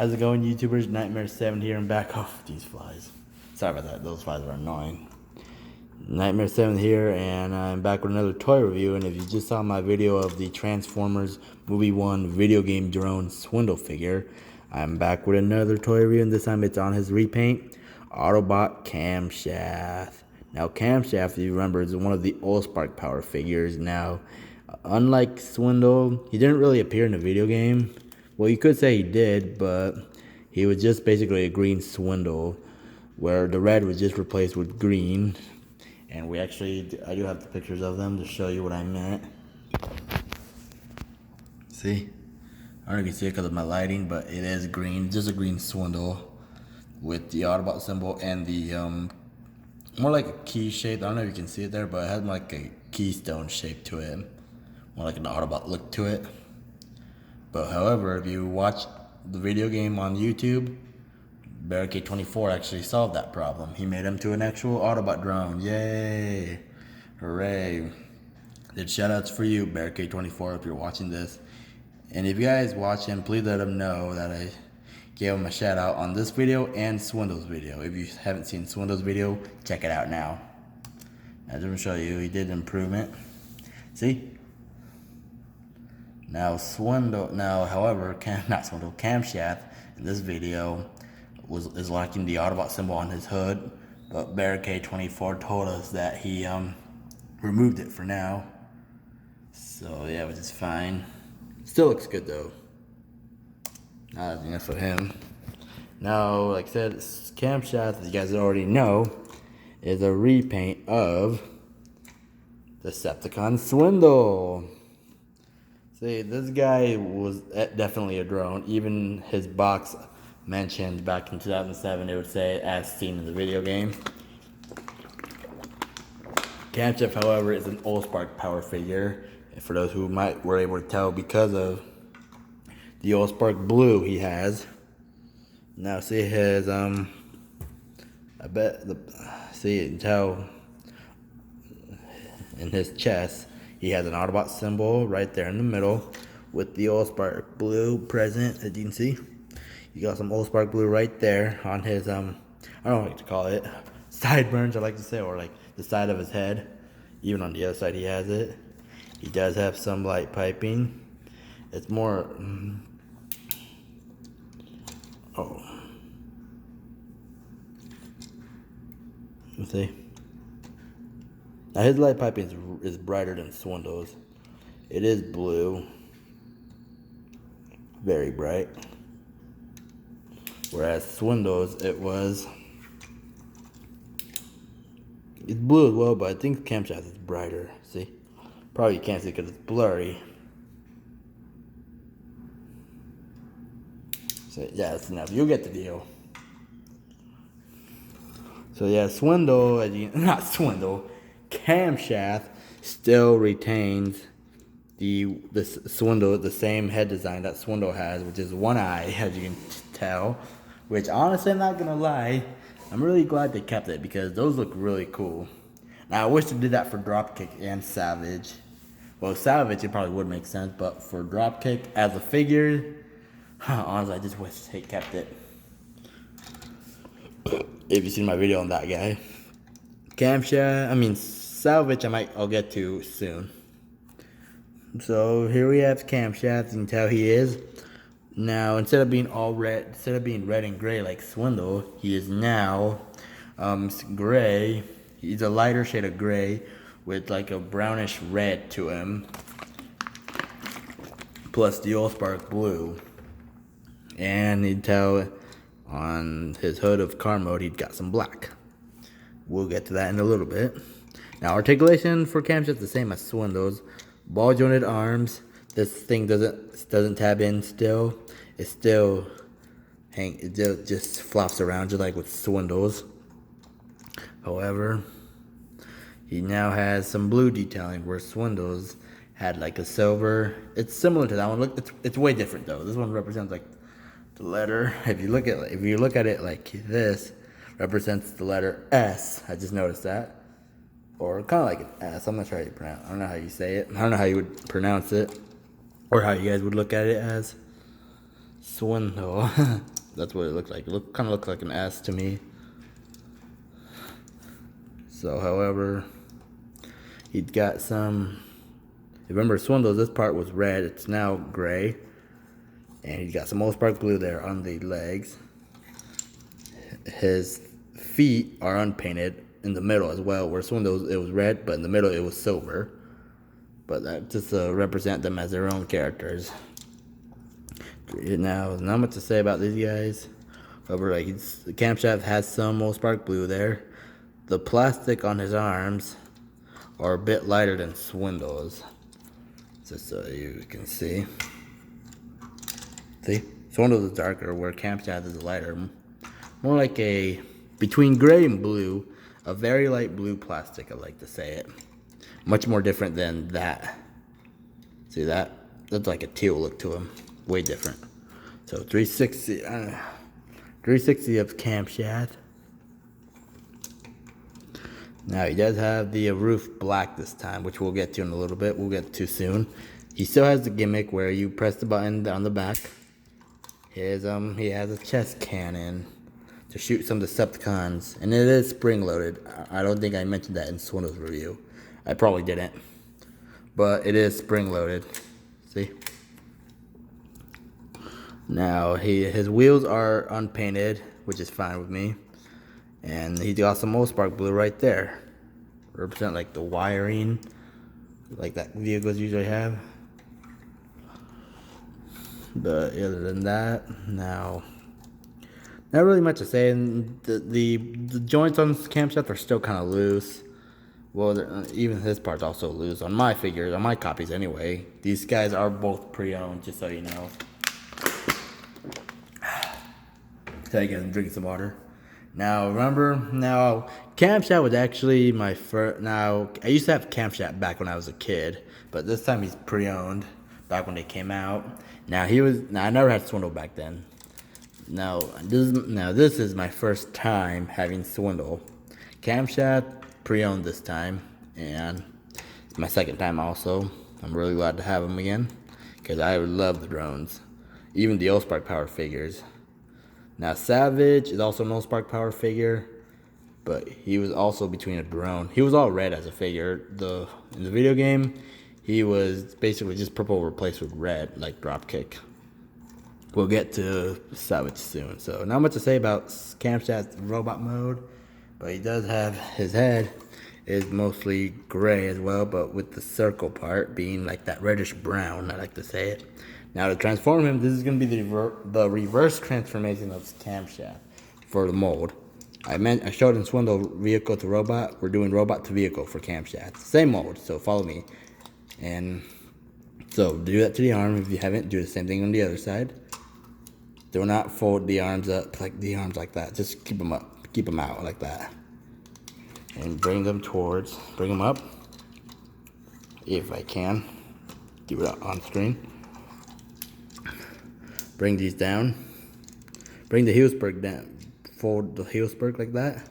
How's it going, YouTubers? Nightmare7 here. I'm back off these flies. Sorry about that. Those flies are annoying. Nightmare7 here, and I'm back with another toy review. And if you just saw my video of the Transformers Movie 1 video game drone swindle figure, I'm back with another toy review, and this time it's on his repaint, Autobot Camshaft. Now, Camshaft, if you remember, is one of the Allspark Power figures. Now, unlike Swindle, he didn't really appear in the video game. Well, you could say he did, but he was just basically a green Swindle, where the red was just replaced with green. And I do have the pictures of them to show you what I meant. See? I don't know if you can see it because of my lighting, but it is green, just a green Swindle with the Autobot symbol and the, more like a key shape. I don't know if you can see it there, but it has like a keystone shape to it. More like an Autobot look to it. But however, if you watch the video game on YouTube, Barricade24 actually solved that problem. He made him to an actual Autobot drone. Yay! Hooray! Did shoutouts for you, Barricade24, if you're watching this. And if you guys watch him, please let him know that I gave him a shout out on this video and Swindle's video. If you haven't seen Swindle's video, check it out now. Now, I'm going to show you, he did improvement. See? Now, however, Camshaft in this video is lacking the Autobot symbol on his hood, but Barricade24 told us that he removed it for now. So yeah, which is fine. Still looks good though. Not enough for him. Now, like I said, Camshaft, as you guys already know, is a repaint of Decepticon Swindle. See, this guy was definitely a drone. Even his box mentioned back in 2007, it would say as seen in the video game. Camshaft, however, is an Allspark Power figure. And for those who were able to tell because of the Allspark blue he has. Now, see his see you can tell in his chest. He has an Autobot symbol right there in the middle with the Allspark blue present, as you can see. You got some Allspark blue right there on his, I don't know what to call it, sideburns, I like to say, or like the side of his head. Even on the other side he has it. He does have some light piping. It's more, let's see. Now his light piping is brighter than Swindle's. It is blue. Very bright. Whereas Swindle's, it's blue as well, but I think Camshaft is brighter. See? Probably you can't see because it's blurry. So yeah, that's enough. You'll get the deal. So yeah, Camshaft still retains the Swindle, the same head design that Swindle has, which is one eye, as you can tell. Which honestly, I'm not gonna lie, I'm really glad they kept it because those look really cool. Now I wish they did that for Dropkick and Savage. Well, Savage it probably would make sense, but for Dropkick as a figure, honestly, I just wish they kept it. If you've seen my video on that guy, Salvage, I'll get to soon. So here we have Camshaft. You can tell he is now, instead of being red and gray like Swindle, he is now gray. He's a lighter shade of gray with like a brownish red to him, plus the Allspark blue. And you can tell on his hood of car mode, he's got some black. We'll get to that in a little bit. Now, articulation for Camshaft is the same as Swindle's. Ball jointed arms. This thing doesn't tab in still. It just flops around just like with Swindle's. However, he now has some blue detailing where Swindle's had like a silver. It's similar to that one. Look, it's way different though. This one represents like the letter. If you look at it like this, represents the letter S. I just noticed that. Or kind of like an S. I'm not sure how you pronounce it. I don't know how you say it. I don't know how you would pronounce it. Or how you guys would look at it as. swindle. That's what it looked like. It kind of looked like an S to me. So, however, he's got some. Remember, swindle. This part was red. It's now gray, and he's got some Allspark blue there on the legs. His feet are unpainted in the middle as well. Where swindle it was red, but in the middle it was silver. But that just represent them as their own characters. Now, not much to say about these guys. However, like the camshaft has some Allspark blue there. The plastic on his arms are a bit lighter than Swindle's, just so you can see. See, Swindle's is darker, where camshaft is lighter, more like a between gray and blue, a very light blue plastic. I like to say it. Much more different than that. See that? That's like a teal look to him. Way different. So 360 of camshaft. Now he does have the roof black this time, which we'll get to in a little bit. We'll get to soon. He still has the gimmick where you press the button on the back. He has a chest cannon to shoot some Decepticons, and it is spring loaded. I don't think I mentioned that in Swindle's review. I probably didn't, but it is spring loaded. See? Now his wheels are unpainted, which is fine with me, and he's got some Allspark blue right there, represent like the wiring, like that vehicles usually have. But other than that, now not really much to say. And the joints on this camshaft are still kind of loose. Well, even his part's also loose on my figures, on my copies anyway. These guys are both pre-owned, just so you know. Tell you guys I'm drinking some water. Now, remember, camshaft was actually my first. Now, I used to have camshaft back when I was a kid, but this time he's pre-owned back when they came out. Now, I never had Swindle back then. Now, this is my first time having Swindle. Camshaft pre-owned this time, and it's my second time also. I'm really glad to have him again, because I love the drones. Even the Allspark Power figures. Now, Savage is also an Allspark Power figure, but he was also between a drone. He was all red as a figure. In the video game, he was basically just purple replaced with red, like Dropkick. We'll get to Savage soon. So, not much to say about Camshaft's robot mode, but he does have his head is mostly gray as well, but with the circle part being like that reddish brown, I like to say it. Now to transform him, this is going to be the reverse transformation of Camshaft for the mold. I showed in Swindle vehicle to robot. We're doing robot to vehicle for Camshaft. Same mold, so follow me. And so do that to the arm. If you haven't, do the same thing on the other side. Do not fold the arms up like like that. Just keep them up. Keep them out like that. And bring them up. If I can. Do it on screen. Bring these down. Bring the heel spur down. Fold the heel spur like that.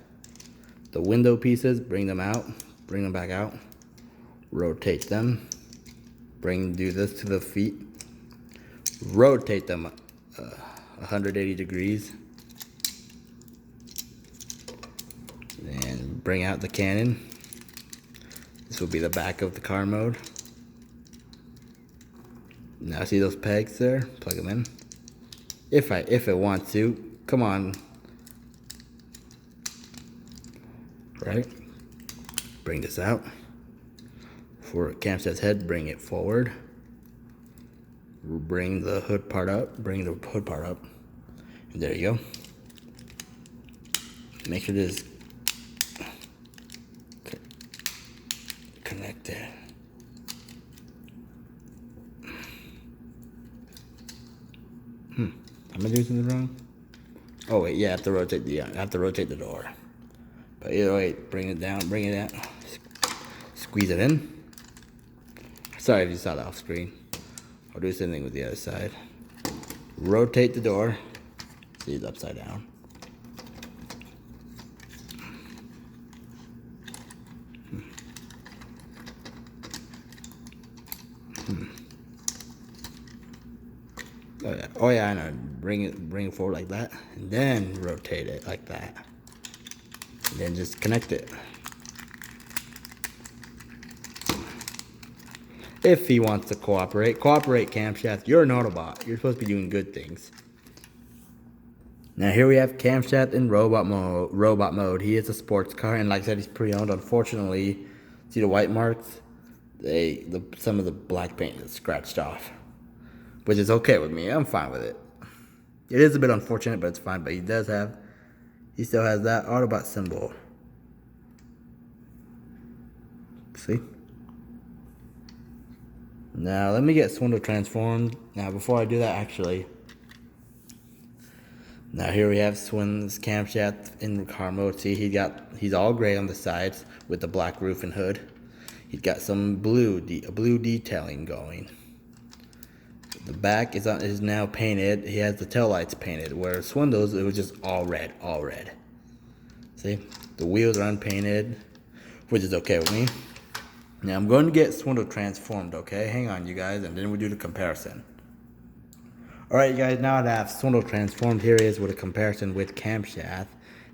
The window pieces, bring them out. Bring them back out. Rotate them. Do this to the feet. Rotate them 180 degrees. And bring out the cannon. This will be the back of the car mode. Now see those pegs there? Plug them in. If I want to. Come on. Right? Bring this out. For Camshaft's head, bring it forward. Bring the hood part up. And there you go. Make sure this is connected. Am I doing something wrong? Oh wait, yeah, I have to rotate the door. But either way, bring it down, squeeze it in. Sorry if you saw that off screen. I'll do the same thing with the other side. Rotate the door. See, it's upside down. Oh yeah, I know. Bring it forward like that, and then rotate it like that, and then just connect it. If he wants to cooperate, Camshaft. You're an Autobot. You're supposed to be doing good things. Now here we have Camshaft in robot mode. He is a sports car, and like I said, he's pre-owned. Unfortunately, see the white marks? Some of the black paint is scratched off, which is okay with me. I'm fine with it. It is a bit unfortunate, but it's fine. But he still has that Autobot symbol. See? Now let me get Swindle transformed. Now before I do that, actually. Now here we have Swindle's Camshaft in car mode. See, he's all gray on the sides with the black roof and hood. He's got some blue detailing going. The back is now painted. He has the taillights painted, where Swindle's it was just all red. See, the wheels are unpainted, which is okay with me. Now I'm going to get Swindle transformed. Okay, hang on, you guys, and then we do the comparison. Alright, you guys, now that I have Swindle transformed, here he is with a comparison with Camshaft.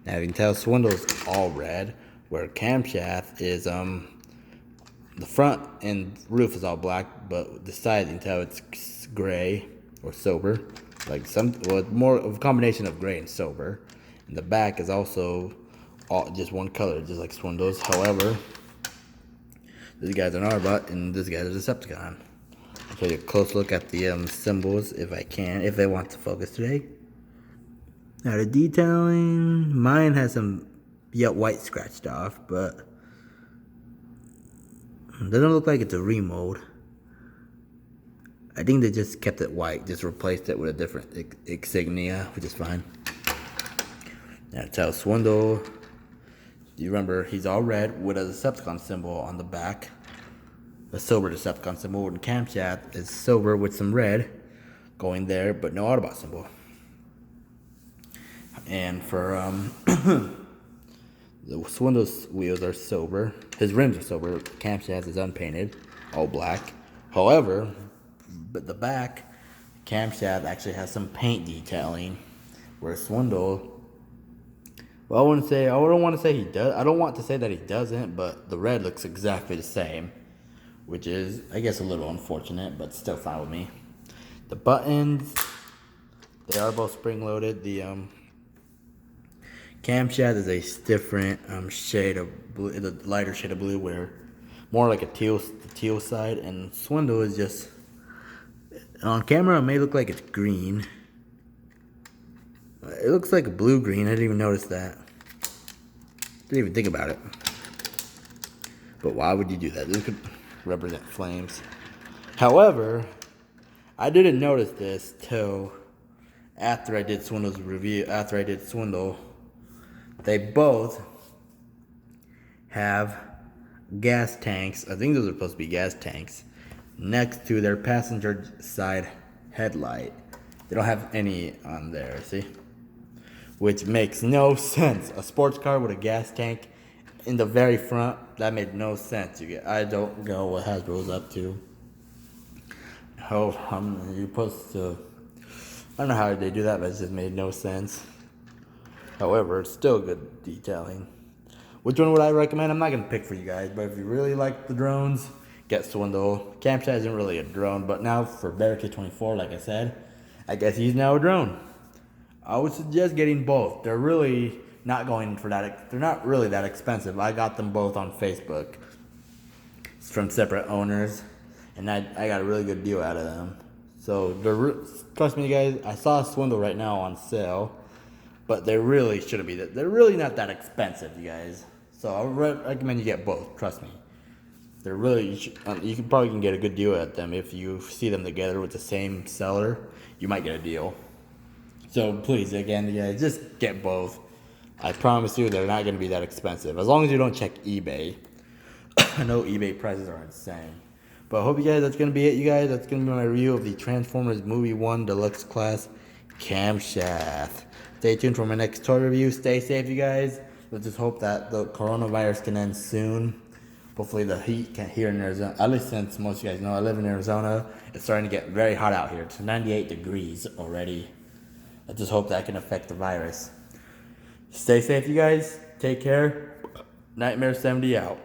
Now you can tell Swindle's all red, where Camshaft is, the front and roof is all black, but the side you can tell it's gray or sober. More of a combination of gray and sober. And the back is also just one color, just like Swindle's. However, this guy's an Autobot and this guy's a Decepticon. I'll take a close look at the symbols if I can, if they want to focus today. Now the detailing, mine has some white scratched off, but it doesn't look like it's a remold. I think they just kept it white, just replaced it with a different insignia, which is fine. Now tell Swindle, you remember he's all red with a Decepticon symbol on the back. A sober Decepticon symbol, and Camshaft is sober with some red going there, but no Autobot symbol. And for the Swindle's wheels are sober. His rims are sober. Camshaft is unpainted, all black. However, but the back, Camshaft actually has some paint detailing, where Swindle, well, I don't want to say he does. I don't want to say that he doesn't, but the red looks exactly the same, which is, I guess, a little unfortunate, but still fine with me. The buttons, they are both spring-loaded. The Camshaft is a different shade of blue, the lighter shade of blue, where more like a teal side, and Swindle is just, on camera it may look like it's green. It looks like a blue-green. I didn't even notice that. Didn't even think about it. But why would you do that? This could represent flames. However, I didn't notice this till after I did Swindle's review. After I did Swindle, they both have gas tanks. I think those are supposed to be gas tanks next to their passenger side headlight. They don't have any on there, see? Which makes no sense. A sports car with a gas tank in the very front, that made no sense. I don't know what Hasbro's up to. You're supposed to, I don't know how they do that, but it just made no sense. However, it's still good detailing. Which one would I recommend? I'm not going to pick for you guys, but if you really like the drones, get Swindle. Camshaft isn't really a drone, but now for Barricade 24, like I said, I guess he's now a drone. I would suggest getting both. They're really not going for that. They're not really that expensive. I got them both on Facebook. It's from separate owners, and I got a really good deal out of them. So trust me, guys. I saw Swindle right now on sale, but they really shouldn't be. They're really not that expensive, you guys. So I would recommend you get both. Trust me. They're really. You probably can get a good deal at them if you see them together with the same seller. You might get a deal. So please, again, guys, just get both. I promise you, they're not going to be that expensive. As long as you don't check eBay. I know eBay prices are insane. But I hope you guys, that's going to be it, you guys. That's going to be my review of the Transformers Movie 1 Deluxe Class Camshaft. Stay tuned for my next toy review. Stay safe, you guys. Let's just hope that the coronavirus can end soon. Hopefully the heat can't here in Arizona, at least since most of you guys know I live in Arizona, it's starting to get very hot out here. It's 98 degrees already. I just hope that can affect the virus. Stay safe, you guys. Take care. Nightmare 70 out.